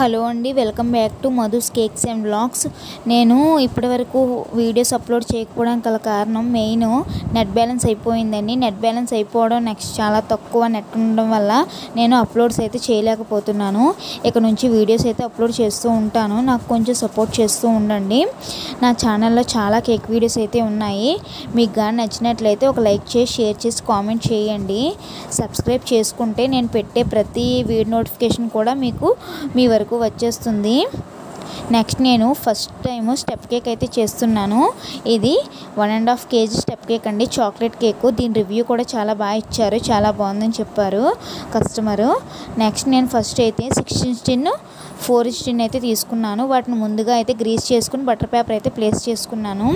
Hello అండి, welcome back to Madhu's cakes and vlogs. నేను ఇప్పటివరకు వీడియోస్ అప్లోడ్ చేయకపోవడానికి గల కారణం మెయిన్ నెట్ బ్యాలెన్స్ అయిపోయిందండి. నెట్ బ్యాలెన్స్ అయిపోవడం, నెక్స్ట్ చాలా తక్కువ నెట్ ఉండడం వల్ల నేను అప్లోడ్స్ అయితే చేయలేకపోతున్నాను. ఇక నుంచి వీడియోస్ అయితే అప్లోడ్ చేస్తూ ఉంటాను. నాకు కొంచెం సపోర్ట్ చేస్తూ ఉండండి. నా ఛానల్లో చాలా కేక్ వీడియోస్ అయితే ఉన్నాయి. మీకు కానీ నచ్చినట్లయితే ఒక లైక్ చేసి, షేర్ చేసి, కామెంట్ చేయండి. సబ్స్క్రైబ్ చేసుకుంటే నేను పెట్టే ప్రతి వీడియో నోటిఫికేషన్ కూడా మీకు మీ వరకు వచ్చేస్తుంది. నెక్స్ట్ నేను ఫస్ట్ టైం స్టెప్ కేక్ అయితే చేస్తున్నాను. ఇది 1.5 kg స్టెప్ కేక్ అండి, చాక్లెట్ కేకు. దీని రివ్యూ కూడా చాలా బాగా ఇచ్చారు, చాలా బాగుందని చెప్పారు కస్టమరు. నెక్స్ట్ నేను ఫస్ట్ అయితే 16 4 అయితే తీసుకున్నాను. వాటిని ముందుగా అయితే గ్రీస్ చేసుకుని బటర్ పేపర్ అయితే ప్లేస్ చేసుకున్నాను.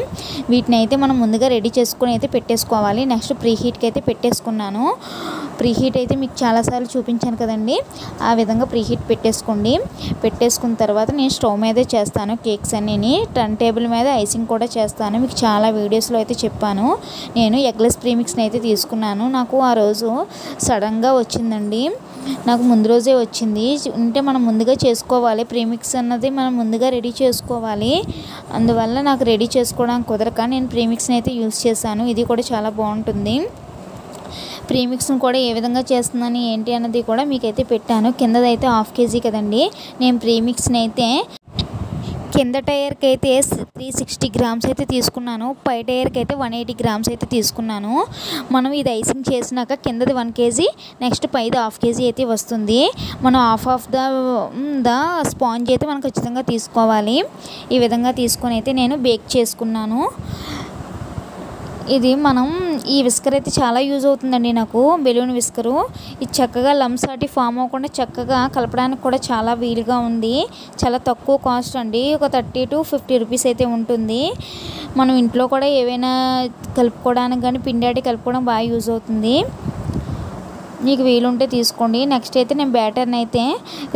వీటిని అయితే మనం ముందుగా రెడీ చేసుకుని అయితే పెట్టేసుకోవాలి. నెక్స్ట్ ప్రీ హీట్కి అయితే పెట్టేసుకున్నాను. ప్రీ హీట్ అయితే మీకు చాలాసార్లు చూపించాను కదండి, ఆ విధంగా ప్రీ హీట్ పెట్టేసుకోండి. పెట్టేసుకున్న తర్వాత నేను స్టవ్ మీదే చేస్తాను కేక్స్ అన్నీ. టర్న్ టేబుల్ మీద ఐసింగ్ కూడా చేస్తాను. మీకు చాలా వీడియోస్లో అయితే చెప్పాను. నేను ఎగ్లెస్ ప్రీమిక్స్ని అయితే తీసుకున్నాను. నాకు ఆ రోజు సడన్గా వచ్చిందండి, నాకు ముందు రోజే వచ్చింది. అంటే మనం ముందుగా చేసుకోవాలి, ప్రీమిక్స్ అన్నది మనం ముందుగా రెడీ చేసుకోవాలి. అందువల్ల నాకు రెడీ చేసుకోవడానికి కుదరక నేను ప్రీమిక్స్ని అయితే యూస్ చేశాను. ఇది కూడా చాలా బాగుంటుంది. ప్రీమిక్స్ని కూడా ఏ విధంగా చేస్తుందని ఏంటి అన్నది కూడా మీకైతే పెట్టాను. కిందదైతే 1/2 kg కదండి. నేను ప్రీమిక్స్ని అయితే కింద టైర్కి అయితే 360 grams అయితే తీసుకున్నాను. పై టైర్కి అయితే 180 grams అయితే తీసుకున్నాను. మనం ఇది ఐసింగ్ చేసినాక కిందది 1 kg, నెక్స్ట్ పైది 1/2 kg అయితే వస్తుంది. మనం హాఫ్ ద స్పాంజ్ అయితే మనం ఖచ్చితంగా తీసుకోవాలి. ఈ విధంగా తీసుకొని అయితే నేను బేక్ చేసుకున్నాను. ఇది మనం ఈ విస్కర్ అయితే చాలా యూజ్ అవుతుందండి నాకు, బెలూన్ విస్కరు. ఇది చక్కగా లమ్స్ అటు ఫామ్ అవ్వకుండా చక్కగా కలపడానికి కూడా చాలా వీలుగా ఉంది. చాలా తక్కువ కాస్ట్ అండి, ఒక 30 to 50 రూపీస్ అయితే ఉంటుంది. మనం ఇంట్లో కూడా ఏవైనా కలుపుకోవడానికి కానీ పిండి కలుపుకోవడం బాగా యూజ్ అవుతుంది. మీకు వీలుంటే తీసుకోండి. నెక్స్ట్ అయితే నేను బ్యాటర్ని అయితే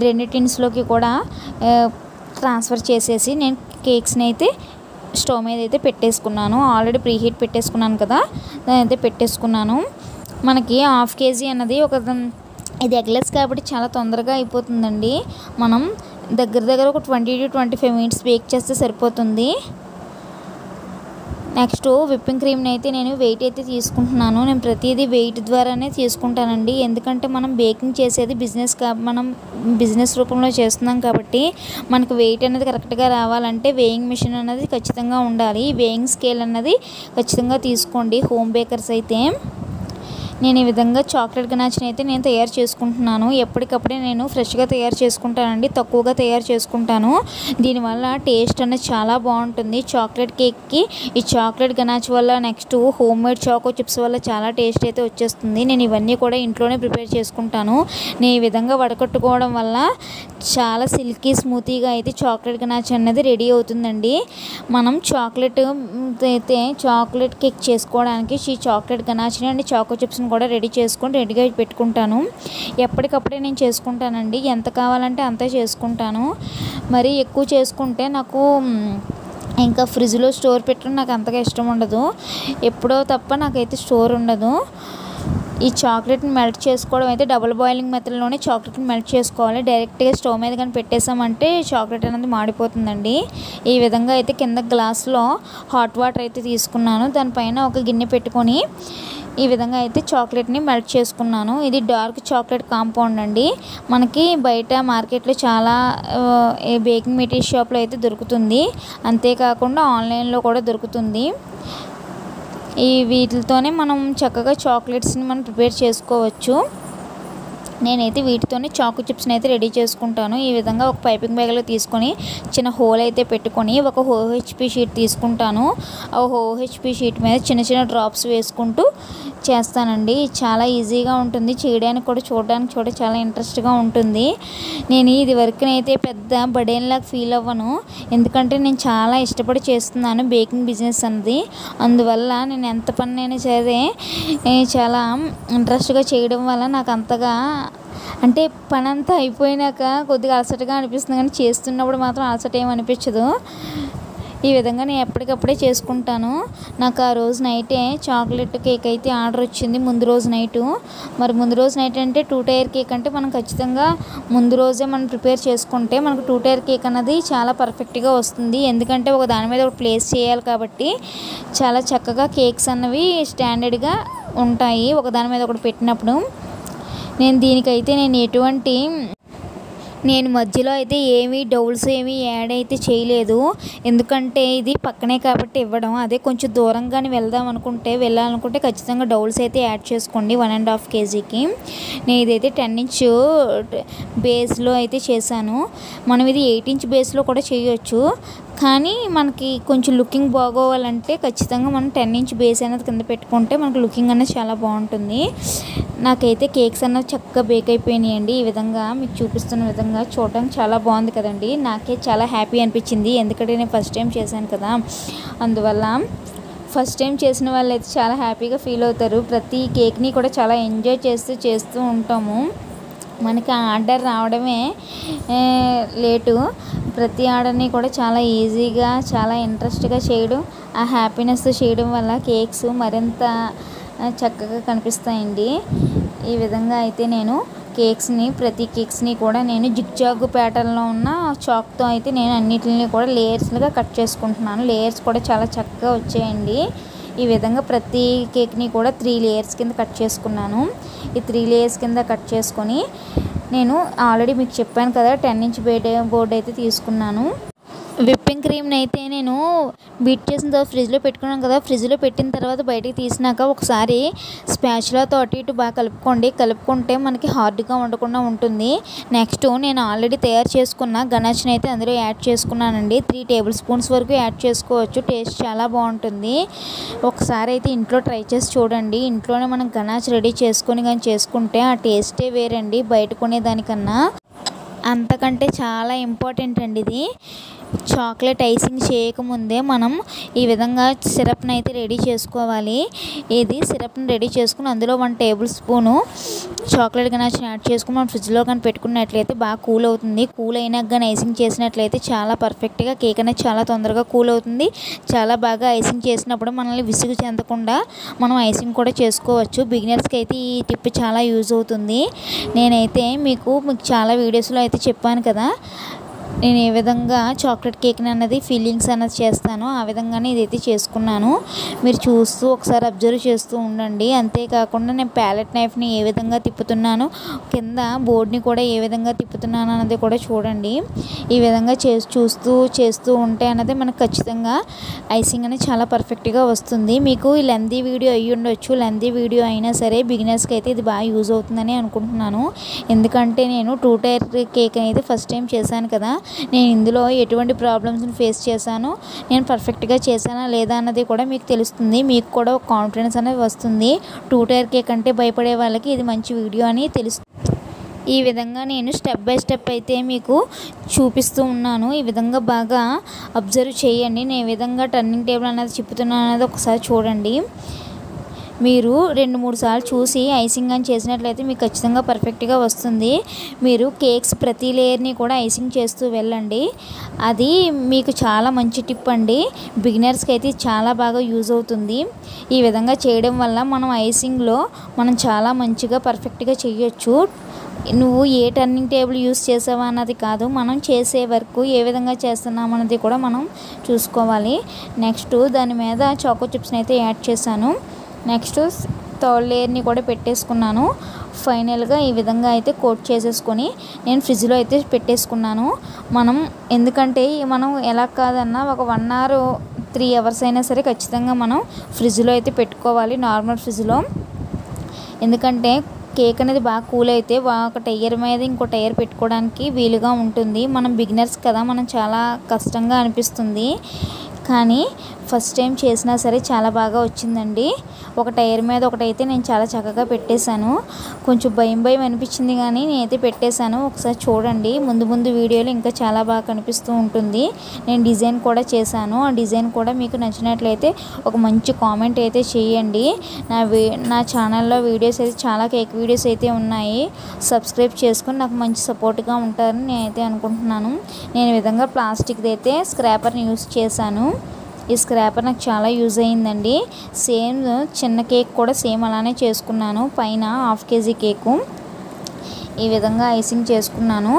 2 టిన్స్లోకి కూడా ట్రాన్స్ఫర్ చేసేసి నేను కేక్స్ని అయితే స్టవ్ మీద అయితే పెట్టేసుకున్నాను. ఆల్రెడీ ప్రీ హీట్ పెట్టేసుకున్నాను కదా, అయితే పెట్టేసుకున్నాను. మనకి 1/2 kg అన్నది ఇది ఎగ్లెస్ కాబట్టి చాలా తొందరగా అయిపోతుందండి. మనం దగ్గర ఒక 20 to 25 minutes బేక్ చేస్తే సరిపోతుంది. నెక్స్ట్ విప్పింగ్ క్రీమ్ని అయితే నేను వెయిట్ అయితే తీసుకుంటున్నాను. నేను ప్రతిదీ వెయిట్ ద్వారానే తీసుకుంటానండి. ఎందుకంటే మనం బేకింగ్ చేసేది మనం బిజినెస్ రూపంలో చేస్తున్నాం కాబట్టి మనకు వెయిట్ అనేది కరెక్ట్గా రావాలంటే వేయింగ్ మిషన్ అనేది ఖచ్చితంగా ఉండాలి. వేయింగ్ స్కేల్ అన్నది ఖచ్చితంగా తీసుకోండి హోమ్ బేకర్స్ అయితే. నేను ఈ విధంగా చాక్లెట్ గనాచ్ని అయితే నేను తయారు చేసుకుంటున్నాను. ఎప్పటికప్పుడే నేను ఫ్రెష్గా తయారు చేసుకుంటానండి, తక్కువగా తయారు చేసుకుంటాను. దీనివల్ల టేస్ట్ అనేది చాలా బాగుంటుంది చాక్లెట్ కేక్కి. ఈ చాక్లెట్ గనాచ్ వల్ల, next home made choco chips వల్ల చాలా టేస్ట్ అయితే వచ్చేస్తుంది. నేను ఇవన్నీ కూడా ఇంట్లోనే ప్రిపేర్ చేసుకుంటాను. నేను ఈ విధంగా వడకట్టుకోవడం వల్ల చాలా సిల్కీ స్మూతీగా అయితే చాక్లెట్ గనాచ్ అనేది రెడీ అవుతుందండి. మనం చాక్లెట్ కేక్ చేసుకోవడానికి ఈ చాక్లెట్ గనాచ్ని అండ్ చాకో చిప్స్ని కూడా రెడీ చేసుకొని రెడీగా పెట్టుకుంటాను. ఎప్పటికప్పుడే నేను చేసుకుంటానండి, ఎంత కావాలంటే అంతే చేసుకుంటాను. మరి ఎక్కువ చేసుకుంటే నాకు ఇంకా ఫ్రిడ్జ్లో స్టోర్ పెట్టడం నాకు అంతగా ఇష్టం ఉండదు. ఎప్పుడో తప్ప నాకైతే స్టోర్ ఉండదు. ఈ చాక్లెట్ని మెల్ట్ చేసుకోవడం అయితే డబుల్ బాయిలింగ్ మెథడ్లోనే చాక్లెట్ని మెల్ట్ చేసుకోవాలి. డైరెక్ట్గా స్టవ్ మీద కానీ పెట్టేసామంటే చాక్లెట్ అనేది మాడిపోతుందండి. ఈ విధంగా అయితే కింద గ్లాస్లో హాట్ వాటర్ అయితే తీసుకున్నాను. దానిపైన ఒక గిన్నె పెట్టుకొని ఈ విధంగా అయితే చాక్లెట్ని మెల్ట్ చేసుకున్నాను. ఇది డార్క్ చాక్లెట్ కాంపౌండ్ అండి. మనకి బయట మార్కెట్లో చాలా బేకింగ్ మెటీరియల్ షాప్లో అయితే దొరుకుతుంది. అంతేకాకుండా ఆన్లైన్లో కూడా దొరుకుతుంది. వీటితోనే మనం చక్కగా చాక్లెట్స్ని మనం ప్రిపేర్ చేసుకోవచ్చు. నేనైతే వీటితోనే చాకో చిప్స్ని అయితే రెడీ చేసుకుంటాను. ఈ విధంగా ఒక పైపింగ్ బ్యాగ్లో తీసుకొని చిన్న హోల్ అయితే పెట్టుకొని ఒక OHP షీట్ తీసుకుంటాను. ఆ OHP షీట్ మీద చిన్న చిన్న డ్రాప్స్ వేసుకుంటూ చేస్తానండి. చాలా ఈజీగా ఉంటుంది చేయడానికి కూడా, చూడడానికి చాలా ఇంట్రెస్ట్గా ఉంటుంది. నేను ఇది వరకునైతే పెద్ద బడేన్లాగా ఫీల్ అవ్వను, ఎందుకంటే నేను చాలా ఇష్టపడి చేస్తున్నాను బేకింగ్ బిజినెస్ అన్నది. అందువల్ల నేను ఎంత పనైనా సరే చాలా ఇంట్రెస్ట్గా చేయడం వల్ల నాకు అంతగా అంటే పని అంతా అయిపోయినాక కొద్దిగా అలసటగా అనిపిస్తుంది, కానీ చేస్తున్నప్పుడు మాత్రం అలసట ఏమి అనిపించదు. ఈ విధంగా నేను ఎప్పటికప్పుడే చేసుకుంటాను. నాకు ఆ రోజు నైటే చాక్లెట్ కేక్ అయితే ఆర్డర్ వచ్చింది ముందు రోజు నైటు. మరి ముందు రోజు నైట్ అంటే 2 టైర్ కేక్ అంటే మనం ఖచ్చితంగా ముందు రోజే మనం ప్రిపేర్ చేసుకుంటే మనకు 2 టైర్ కేక్ అన్నది చాలా పర్ఫెక్ట్గా వస్తుంది. ఎందుకంటే ఒక దాని మీద ఒక ప్లేస్ చేయాలి కాబట్టి చాలా చక్కగా కేక్స్ అన్నవి స్టాండర్డ్గా ఉంటాయి ఒక దాని మీద ఒకటి పెట్టినప్పుడు. దీనికైతే నేను మధ్యలో అయితే ఏమీ డౌల్స్ ఏమీ యాడ్ అయితే చేయలేదు. ఎందుకంటే ఇది పక్కనే కాబట్టి ఇవ్వడం, అదే కొంచెం దూరంగానే వెళ్ళాలనుకుంటే ఖచ్చితంగా డౌల్స్ అయితే యాడ్ చేసుకోండి 1.5 kgకి. నేను ఇదైతే 10 ఇంచ్ బేస్లో అయితే చేశాను. మనం ఇది 8 ఇంచ్ బేస్లో కూడా చేయొచ్చు. కానీ మనకి కొంచెం లుకింగ్ బాగోవాలంటే ఖచ్చితంగా మనం 10 ఇంచ్ బేస్ అనేది కింద పెట్టుకుంటే మనకు లుకింగ్ అనేది చాలా బాగుంటుంది. నాకైతే కేక్స్ అన్నవి చక్కగా బేక్ అయిపోయినాయండి. ఈ విధంగా మీకు చూపిస్తున్న విధంగా చూడడానికి చాలా బాగుంది కదండి. నాకే చాలా హ్యాపీ అనిపించింది. ఎందుకంటే నేను ఫస్ట్ టైం చేశాను కదా, అందువల్ల ఫస్ట్ టైం చేసిన వాళ్ళు అయితే చాలా హ్యాపీగా ఫీల్ అవుతారు. ప్రతి కేక్ని కూడా చాలా ఎంజాయ్ చేస్తూ ఉంటాము. మనకి ఆర్డర్ రావడమే లేటు. ప్రతి ఆర్డర్ని కూడా చాలా ఈజీగా చాలా ఇంట్రెస్ట్గా చేయడం, ఆ హ్యాపీనెస్ చేయడం వల్ల కేక్స్ మరింత చక్కగా కనిపిస్తాయండి. ఈ విధంగా అయితే నేను ప్రతి కేక్స్ని కూడా నేను జిగ్జాగ్ ప్యాటర్న్లో ఉన్న చాక్తో అయితే నేను అన్నిటిని కూడా లేయర్స్లుగా కట్ చేసుకుంటున్నాను. లేయర్స్ కూడా చాలా చక్కగా వచ్చాయండి. ఈ విధంగా ప్రతి కేక్ని కూడా 3 లేయర్స్ కింద కట్ చేసుకున్నాను. ఈ 3 లేయర్స్ కింద కట్ చేసుకొని నేను ఆల్రెడీ మీకు చెప్పాను కదా 10 ఇంచ్ బోర్డ్ అయితే తీసుకున్నాను. విప్పింగ్ క్రీమ్ని అయితే నేను బీట్ చేసిన తర్వాత ఫ్రిడ్జ్లో పెట్టుకున్నాను కదా, ఫ్రిడ్జ్లో పెట్టిన తర్వాత బయటికి తీసినాక ఒకసారి స్పాచులాతో అటు ఇటు బాగా కలుపుకుంటే మనకి హార్డ్గా ఉండకుండా ఉంటుంది. నెక్స్ట్ నేను ఆల్రెడీ తయారు చేసుకున్న గనాష్ని అయితే అందులో యాడ్ చేసుకున్నానండి. 3 టేబుల్ స్పూన్స్ వరకు యాడ్ చేసుకోవచ్చు. టేస్ట్ చాలా బాగుంటుంది. ఒకసారి అయితే ఇంట్లో ట్రై చేసి చూడండి. ఇంట్లోనే మనం గనాష్ రెడీ చేసుకొని కానీ చేసుకుంటే ఆ టేస్టే వేరండి బయట కొనేదానికన్నా. అంతకంటే చాలా ఇంపార్టెంట్ అండి ఇది. చాక్లెట్ ఐసింగ్ చేయకముందే మనం ఈ విధంగా సిరప్ని అయితే రెడీ చేసుకోవాలి. సిరప్ని రెడీ చేసుకుని అందులో 1 టేబుల్ స్పూను చాక్లెట్ గనాష్ని యాడ్ చేసుకుని మనం ఫ్రిడ్జ్లో కానీ పెట్టుకున్నట్లయితే బాగా కూల్ అవుతుంది. కూల్ అయినాక కానీ ఐసింగ్ చేసినట్లయితే చాలా పర్ఫెక్ట్గా కేక్ అనేది చాలా తొందరగా కూల్ అవుతుంది. చాలా బాగా ఐసింగ్ చేసినప్పుడు మనల్ని విసుగు చెందకుండా మనం ఐసింగ్ కూడా చేసుకోవచ్చు. బిగినర్స్కి అయితే ఈ టిప్ చాలా యూజ్ అవుతుంది. నేనైతే మీకు చాలా వీడియోస్లో అయితే చెప్పాను కదా, నేను ఏ విధంగా చాక్లెట్ కేక్ని అన్నది ఫీలింగ్స్ అన్నది చేస్తానో ఆ విధంగానే ఇదైతే చేసుకున్నాను. మీరు చూస్తూ ఒకసారి అబ్జర్వ్ చేస్తూ ఉండండి. అంతేకాకుండా నేను ప్యాలెట్ నైఫ్ని ఏ విధంగా తిప్పుతున్నాను, కింద బోర్డ్ని కూడా ఏ విధంగా తిప్పుతున్నాను అన్నది కూడా చూడండి. ఈ విధంగా చేస్తూ ఉంటే అన్నది మనకు ఖచ్చితంగా ఐసింగ్ అనేది చాలా పర్ఫెక్ట్గా వస్తుంది. మీకు ఈ లెంతీ వీడియో అయ్యి ఉండొచ్చు. లెంతీ వీడియో అయినా సరే బిగినర్స్కి అయితే ఇది బాగా యూజ్ అవుతుందని అనుకుంటున్నాను. ఎందుకంటే నేను 2 టైర్ కేక్ అనేది ఫస్ట్ టైం చేశాను కదా, నేను ఇందులో ఎటువంటి ప్రాబ్లమ్స్ని ఫేస్ చేశాను, నేను పర్ఫెక్ట్గా చేశానా లేదా అన్నది కూడా మీకు తెలుస్తుంది. మీకు కూడా ఒక కాన్ఫిడెన్స్ అనేది వస్తుంది. 2 టైర్ కేక్ అంటే భయపడే వాళ్ళకి ఇది మంచి వీడియో అని తెలుస్తుంది. ఈ విధంగా నేను స్టెప్ బై స్టెప్ అయితే మీకు చూపిస్తూ ఉన్నాను. ఈ విధంగా బాగా అబ్జర్వ్ చేయండి. నేను ఏ విధంగా టర్నింగ్ టేబుల్ అనేది చిప్పుతున్నాను అనేది ఒకసారి చూడండి. మీరు 2-3 సార్లు చూసి ఐసింగ్ అని చేసినట్లయితే మీకు ఖచ్చితంగా పర్ఫెక్ట్గా వస్తుంది. మీరు కేక్స్ ప్రతి లేయర్ని కూడా ఐసింగ్ చేస్తూ వెళ్ళండి. అది మీకు చాలా మంచి టిప్ అండి. బిగినర్స్కి అయితే చాలా బాగా యూజ్ అవుతుంది. ఈ విధంగా చేయడం వల్ల మనం ఐసింగ్లో మనం చాలా మంచిగా పర్ఫెక్ట్గా చేయొచ్చు. నువ్వు ఏ టర్నింగ్ టేబుల్ యూస్ చేసావా అన్నది కాదు, మనం చేసే వర్క్ ఏ విధంగా చేస్తున్నాం అన్నది కూడా మనం చూసుకోవాలి. నెక్స్ట్ దాని మీద చాకో చిప్స్ని అయితే యాడ్ చేశాను. నెక్స్ట్ 3rd లేయర్ని కూడా పెట్టేసుకున్నాను. ఫైనల్గా ఈ విధంగా అయితే కోట్ చేసేసుకొని నేను ఫ్రిడ్జ్లో అయితే పెట్టేసుకున్నాను. ఎందుకంటే మనం ఎలా కాదన్నా ఒక 1 hour 3 hours అయినా సరే ఖచ్చితంగా మనం ఫ్రిడ్జ్లో అయితే పెట్టుకోవాలి, నార్మల్ ఫ్రిడ్జ్లో. ఎందుకంటే కేక్ అనేది బాగా కూల్ అయితే ఒక టైర్ మీద ఇంకో టైర్ పెట్టుకోవడానికి వీలుగా ఉంటుంది. మనం బిగినర్స్ కదా, మనం చాలా కష్టంగా అనిపిస్తుంది. కానీ ఫస్ట్ టైం చేసినా సరే చాలా బాగా వచ్చిందండి. ఒక టైర్ మీద ఒకటైతే నేను చాలా చక్కగా పెట్టేశాను. కొంచెం భయం అనిపించింది కానీ నేనైతే పెట్టేశాను. ఒకసారి చూడండి, ముందు వీడియోలో ఇంకా చాలా బాగా కనిపిస్తూ ఉంటుంది. నేను డిజైన్ కూడా చేశాను. ఆ డిజైన్ కూడా మీకు నచ్చినట్లయితే ఒక మంచి కామెంట్ అయితే చేయండి. నా ఛానల్లో వీడియోస్ అయితే చాలా కేక్ వీడియోస్ అయితే ఉన్నాయి. సబ్స్క్రైబ్ చేసుకొని నాకు మంచి సపోర్ట్గా ఉంటారని నేనైతే అనుకుంటున్నాను. నేను ఈ విధంగా ప్లాస్టిక్ది అయితే స్క్రాపర్ని యూజ్ చేశాను. ఈ స్క్రాపర్ నాకు చాలా యూజ్ అయ్యిందండి. సేమ్ చిన్న కేక్ కూడా సేమ్ అలానే చేసుకున్నాను. పైన హాఫ్ కేజీ కేకు ఈ విధంగా ఐసింగ్ చేసుకున్నాను.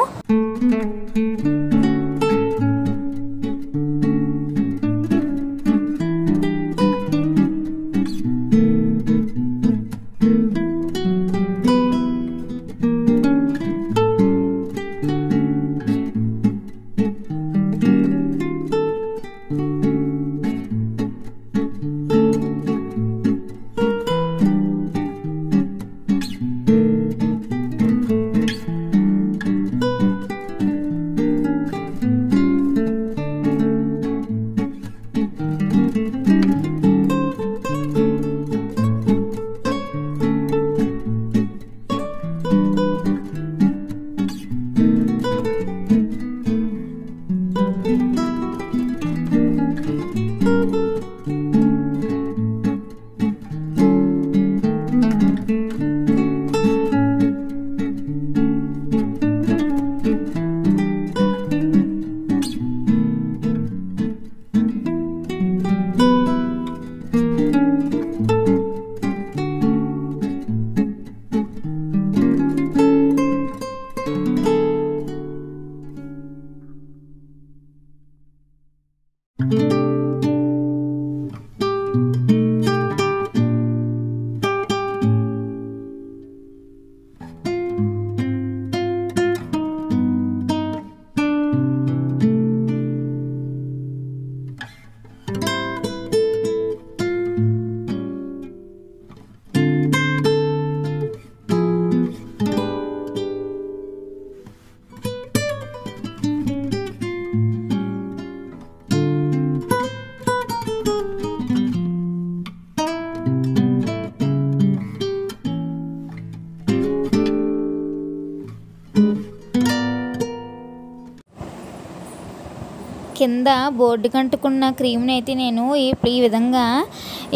కింద బోర్డు కంటుకున్న క్రీమ్ని అయితే నేను ఈ విధంగా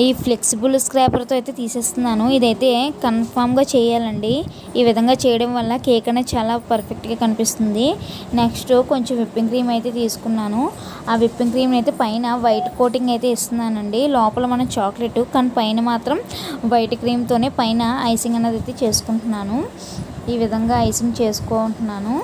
ఈ ఫ్లెక్సిబుల్ స్క్రాపర్తో అయితే తీసేస్తున్నాను. ఇదైతే కన్ఫామ్గా చేయాలండి. ఈ విధంగా చేయడం వల్ల కేక్ అనేది చాలా పర్ఫెక్ట్గా కనిపిస్తుంది. నెక్స్ట్ కొంచెం విప్పింగ్ క్రీమ్ అయితే తీసుకున్నాను. ఆ విప్పింగ్ క్రీమ్ని అయితే పైన వైట్ కోటింగ్ అయితే ఇస్తున్నానండి. లోపల మనం చాక్లెట్, కానీ పైన మాత్రం వైట్ క్రీమ్తోనే పైన ఐసింగ్ అనేది అయితే చేసుకుంటున్నాను. ఈ విధంగా ఐసింగ్ చేసుకుంటున్నాను.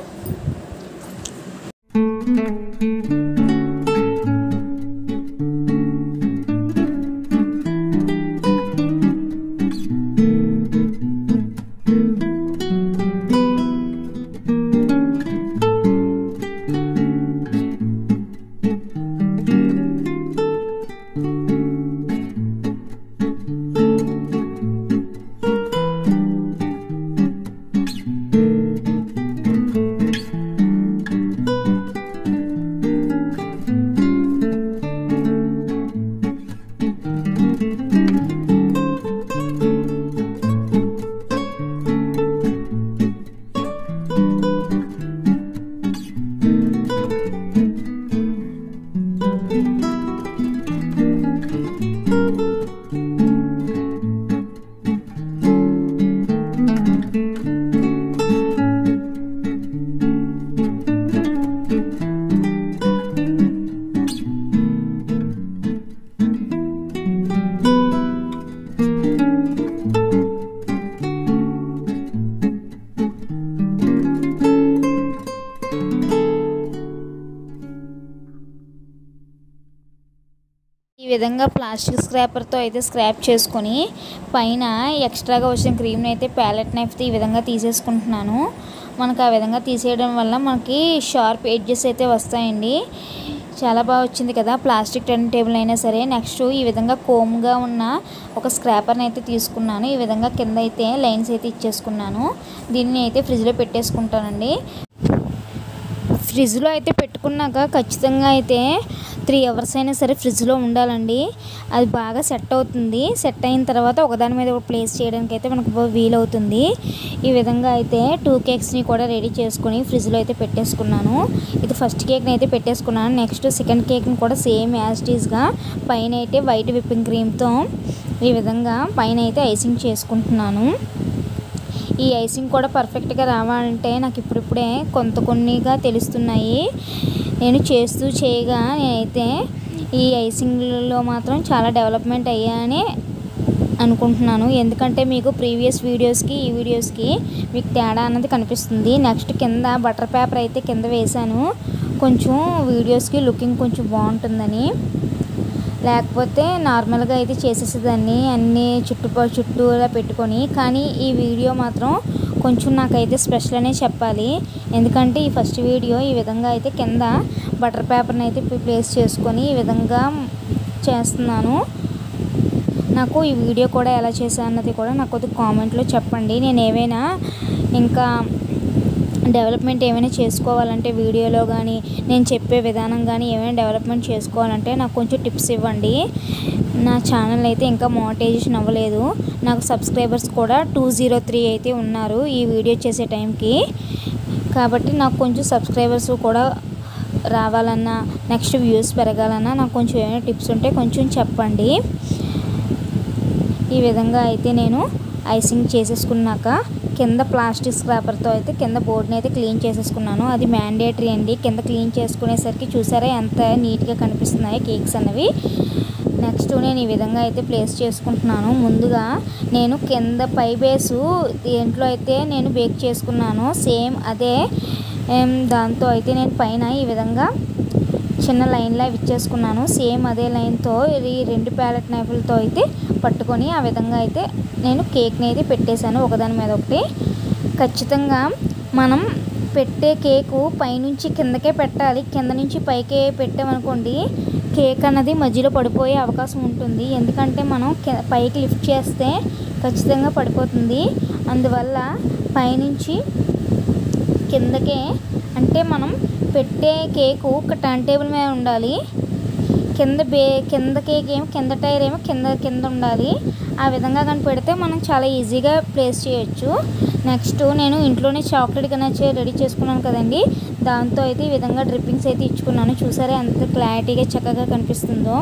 ఈ విధంగా ప్లాస్టిక్ స్క్రాపర్తో అయితే స్క్రాప్ చేసుకొని పైన ఎక్స్ట్రాగా వచ్చిన క్రీమ్ని అయితే ప్యాలెట్ నైఫ్తో ఈ విధంగా తీసేసుకుంటున్నాను. మనకు ఆ విధంగా తీసేయడం వల్ల మనకి షార్ప్ ఎడ్జెస్ అయితే వస్తాయండి. చాలా బాగా వచ్చింది కదా ప్లాస్టిక్ టర్నింగ్ టేబుల్ అయినా సరే. నెక్స్ట్ ఈ విధంగా కోమ్గా ఉన్న ఒక స్క్రాపర్ని అయితే తీసుకున్నాను. ఈ విధంగా కింద అయితే లైన్స్ అయితే ఇచ్చేసుకున్నాను. దీన్ని అయితే ఫ్రిడ్జ్లో పెట్టేసుకుంటానండి. ఫ్రిడ్జ్లో అయితే పెట్టుకున్నాక ఖచ్చితంగా అయితే 3 అవర్స్ అయినా సరే ఫ్రిడ్జ్లో ఉండాలండి. అది బాగా సెట్ అవుతుంది. సెట్ అయిన తర్వాత ఒకదాని మీద ఒకటి ప్లేస్ చేయడానికి అయితే మనకు వీలవుతుంది. ఈ విధంగా అయితే 2 కేక్స్ని కూడా రెడీ చేసుకొని ఫ్రిడ్జ్లో అయితే పెట్టేసుకున్నాను. ఇది ఫస్ట్ కేక్ని అయితే పెట్టేసుకున్నాను. నెక్స్ట్ సెకండ్ కేక్ని కూడా సేమ్ యాజ్ ఇట్ ఈస్గా పైన అయితే వైట్ విప్పింగ్ క్రీమ్తో ఈ విధంగా పైన అయితే ఐసింగ్ చేసుకుంటున్నాను. ఈ ఐసింగ్ కూడా పర్ఫెక్ట్గా రావాలంటే నాకు ఇప్పుడిప్పుడే కొన్నిగా తెలుస్తున్నాయి. నేను చేస్తూ చేయగా నేనైతే ఈ ఐసింగ్లో మాత్రం చాలా డెవలప్మెంట్ అయ్యాయని అనుకుంటున్నాను. ఎందుకంటే మీకు ప్రీవియస్ వీడియోస్కి ఈ వీడియోస్కి మీకు తేడా అన్నది కనిపిస్తుంది. నెక్స్ట్ కింద బటర్ పేపర్ అయితే కింద వేసాను, కొంచెం వీడియోస్కి లుకింగ్ కొంచెం బాగుంటుందని. లేకపోతే నార్మల్గా అయితే చేసేసేదాన్ని అన్నీ చుట్టూరా పెట్టుకొని. కానీ ఈ వీడియో మాత్రం కొంచెం నాకైతే స్పెషల్ అనే చెప్పాలి. ఎందుకంటే ఈ ఫస్ట్ వీడియో ఈ విధంగా అయితే కింద బటర్ పేపర్ని అయితే ప్లేస్ చేసుకొని ఈ విధంగా చేస్తున్నాను. నాకు ఈ వీడియో కూడా ఎలా చేశాను అన్నది కూడా నాకు కొద్దిగా కామెంట్లో చెప్పండి. నేను ఏవైనా ఇంకా డెవలప్మెంట్ ఏమైనా చేసుకోవాలంటే వీడియోలో కానీ నేను చెప్పే విధానం కానీ ఏమైనా డెవలప్మెంట్ చేసుకోవాలంటే నాకు కొంచెం టిప్స్ ఇవ్వండి. నా ఛానల్ అయితే ఇంకా మానిటైజేషన్ అవ్వలేదు. నాకు సబ్స్క్రైబర్స్ కూడా 203 అయితే ఉన్నారు ఈ వీడియో చేసే టైంకి. కాబట్టి నాకు కొంచెం సబ్స్క్రైబర్స్ కూడా రావాలన్నా నెక్స్ట్ వ్యూస్ పెరగాలన్నా నాకు కొంచెం ఏమైనా టిప్స్ ఉంటే కొంచెం చెప్పండి. ఈ విధంగా అయితే నేను ఐసింగ్ చేసేసుకున్నాక కింద ప్లాస్టిక్ స్క్రాపర్తో అయితే కింద బోర్డుని అయితే క్లీన్ చేసేసుకున్నాను. అది మ్యాండేటరీ అండి. కింద క్లీన్ చేసుకునేసరికి చూసారా ఎంత నీట్గా కనిపిస్తున్నాయి కేక్స్ అనేవి. నెక్స్ట్ నేను ఈ విధంగా అయితే ప్లేస్ చేసుకుంటున్నాను. ముందుగా నేను కింద పై బేసు దేంట్లో అయితే నేను బేక్ చేసుకున్నాను సేమ్ అదే దాంతో అయితే నేను పైన ఈ విధంగా చిన్న లైన్లా ఇచ్చేసుకున్నాను. సేమ్ అదే లైన్తో ఈ 2 ప్యాలెట్ నైఫ్లతో అయితే పట్టుకొని ఆ విధంగా అయితే నేను కేక్ని అయితే పెట్టేశాను ఒకదాని మీద ఒకటి. ఖచ్చితంగా మనం పెట్టే కేకు పైనుంచి కిందకే పెట్టాలి. కింద నుంచి పైకే పెట్టామనుకోండి కేక్ అన్నది మధ్యలో పడిపోయే అవకాశం ఉంటుంది. ఎందుకంటే మనం పైకి లిఫ్ట్ చేస్తే ఖచ్చితంగా పడిపోతుంది. అందువల్ల పైనుంచి కిందకే అంటే మనం పెట్టే కేకు ఒక టర్న్ టేబుల్ మీద ఉండాలి. కింద కేక్ ఏమో కింద టైర్ ఏమో కింద ఉండాలి. ఆ విధంగా కానీ పెడితే మనం చాలా ఈజీగా ప్లేస్ చేయొచ్చు. నెక్స్ట్ నేను ఇంట్లోనే చాక్లెట్ కన్నా రెడీ చేసుకున్నాను కదండి, దాంతో అయితే ఈ విధంగా డ్రిప్పింగ్స్ అయితే ఇచ్చుకున్నాను. చూసారా ఎంత క్లారిటీగా చక్కగా కనిపిస్తుందో.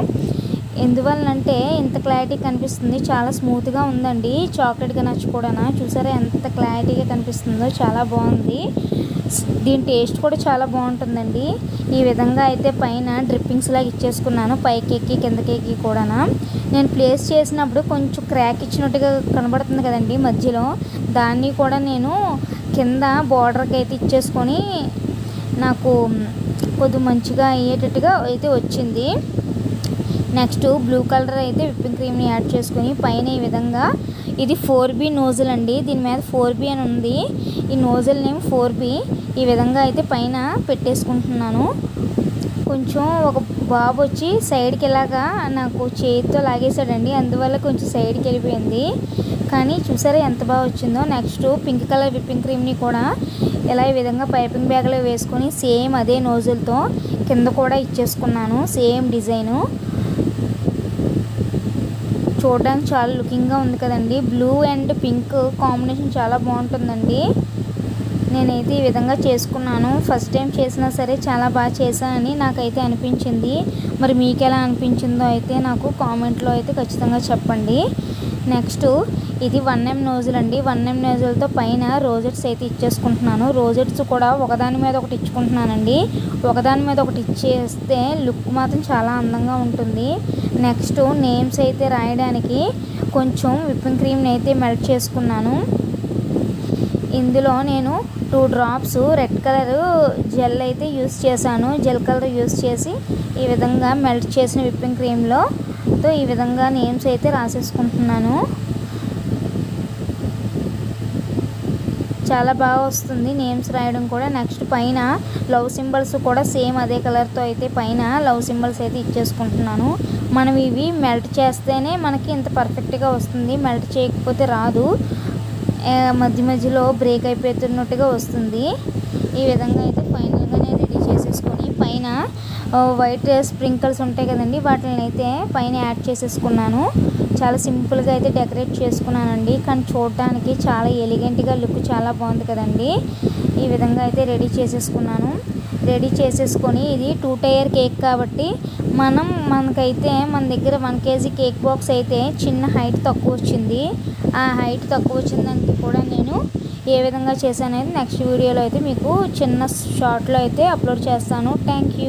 ఎందువల్లంటే ఇంత క్లారిటీ కనిపిస్తుంది, చాలా స్మూత్గా ఉందండి చాక్లెట్ గనాచ్ కూడా. చూసారా ఎంత క్లారిటీగా కనిపిస్తుందో, చాలా బాగుంది. దీని టేస్ట్ కూడా చాలా బాగుంటుందండి. ఈ విధంగా అయితే పైన డ్రిప్పింగ్స్ లాగా ఇచ్చేసుకున్నాను పైకి ఎక్కి కిందకి ఎక్కి కూడా. నేను ప్లేస్ చేసినప్పుడు కొంచెం క్రాక్ ఇచ్చినట్టుగా కనబడుతుంది కదండి మధ్యలో, దాన్ని కూడా నేను కింద బార్డర్కి అయితే ఇచ్చేసుకొని నాకు కొద్దిగా మంచిగా అయ్యేటట్టుగా అయితే వచ్చింది. నెక్స్ట్ బ్లూ కలర్ అయితే విప్పింగ్ క్రీమ్ని యాడ్ చేసుకొని పైన ఈ విధంగా ఇది 4B నోజిల్ అండి. దీని మీద 4B అని ఉంది. ఈ నోజిల్ నేమ్ 4B. ఈ విధంగా అయితే పైన పెట్టేసుకుంటున్నాను. కొంచెం ఒక బాబు వచ్చి సైడ్కి ఇలాగా నాకు చేతితో లాగేశాడండి, అందువల్ల కొంచెం సైడ్కి వెళ్ళిపోయింది. కానీ చూసారా ఎంత బాగా వచ్చిందో. నెక్స్ట్ పింక్ కలర్ విప్పింగ్ క్రీమ్ని కూడా ఇలా ఈ విధంగా పైపింగ్ బ్యాగ్లో వేసుకొని సేమ్ అదే నోజిల్తో కింద కూడా ఇచ్చేసుకున్నాను. సేమ్ డిజైను చూడడానికి చాలా లుకింగ్గా ఉంది కదండి. బ్లూ అండ్ పింక్ కాంబినేషన్ చాలా బాగుంటుందండి. నేనైతే ఈ విధంగా చేసుకున్నాను. ఫస్ట్ టైం చేసినా సరే చాలా బాగా చేశానని నాకైతే అనిపించింది. మరి మీకు ఎలా అనిపించిందో అయితే నాకు కామెంట్లో అయితే ఖచ్చితంగా చెప్పండి. నెక్స్ట్ ఇది 1M నోజిల్ అండి. 1M నోజిల్తో పైన రోజెట్స్ అయితే ఇచ్చేసుకుంటున్నాను. రోజెట్స్ కూడా ఒకదాని మీద ఒకటి ఇచ్చుకుంటున్నానండి. ఒకదాని మీద ఒకటి ఇచ్చేస్తే లుక్ మాత్రం చాలా అందంగా ఉంటుంది. నెక్స్ట్ నేమ్స్ అయితే రాయడానికి కొంచెం విప్పింగ్ క్రీమ్ని అయితే మెల్ట్ చేసుకున్నాను. ఇందులో నేను 2 డ్రాప్స్ రెడ్ కలర్ జెల్ అయితే యూస్ చేశాను. జెల్ కలర్ యూస్ చేసి ఈ విధంగా మెల్ట్ చేసిన విప్పింగ్ క్రీమ్లో ఈ విధంగా నేమ్స్ అయితే రాసేసుకుంటున్నాను. చాలా బాగా వస్తుంది నేమ్స్ రాయడం కూడా. నెక్స్ట్ పైన లవ్ సింబల్స్ కూడా సేమ్ అదే కలర్తో అయితే పైన లవ్ సింబల్స్ అయితే ఇచ్చేసుకుంటున్నాను. మనం ఇవి మెల్ట్ చేస్తేనే మనకి ఇంత పర్ఫెక్ట్గా వస్తుంది, మెల్ట్ చేయకపోతే రాదు, మధ్య మధ్యలో బ్రేక్ అయిపోతున్నట్టుగా వస్తుంది. ఈ విధంగా అయితే ఫైనల్గా నేను రెడీ చేసేసుకొని పైన వైట్ స్ప్రింకిల్స్ ఉంటాయి కదండి, వాటిని అయితే పైన యాడ్ చేసేసుకున్నాను. చాలా సింపుల్గా అయితే డెకరేట్ చేసుకున్నానండి, కానీ చూడడానికి చాలా ఎలిగెంట్గా లుక్ చాలా బాగుంది కదండి. ఈ విధంగా అయితే రెడీ చేసేసుకున్నాను. రెడీ చేసేసుకొని ఇది 2 టైర్ కేక్ కాబట్టి మనకైతే మన దగ్గర 1 kg కేక్ బాక్స్ అయితే చిన్న హైట్ తక్కువ వచ్చింది. ఆ హైట్ తక్కువ వచ్చిందానికి కూడా నేను ఏ విధంగా చేశాననేది నెక్స్ట్ వీడియోలో అయితే మీకు చిన్న షార్ట్లో అయితే అప్లోడ్ చేస్తాను. Thank you.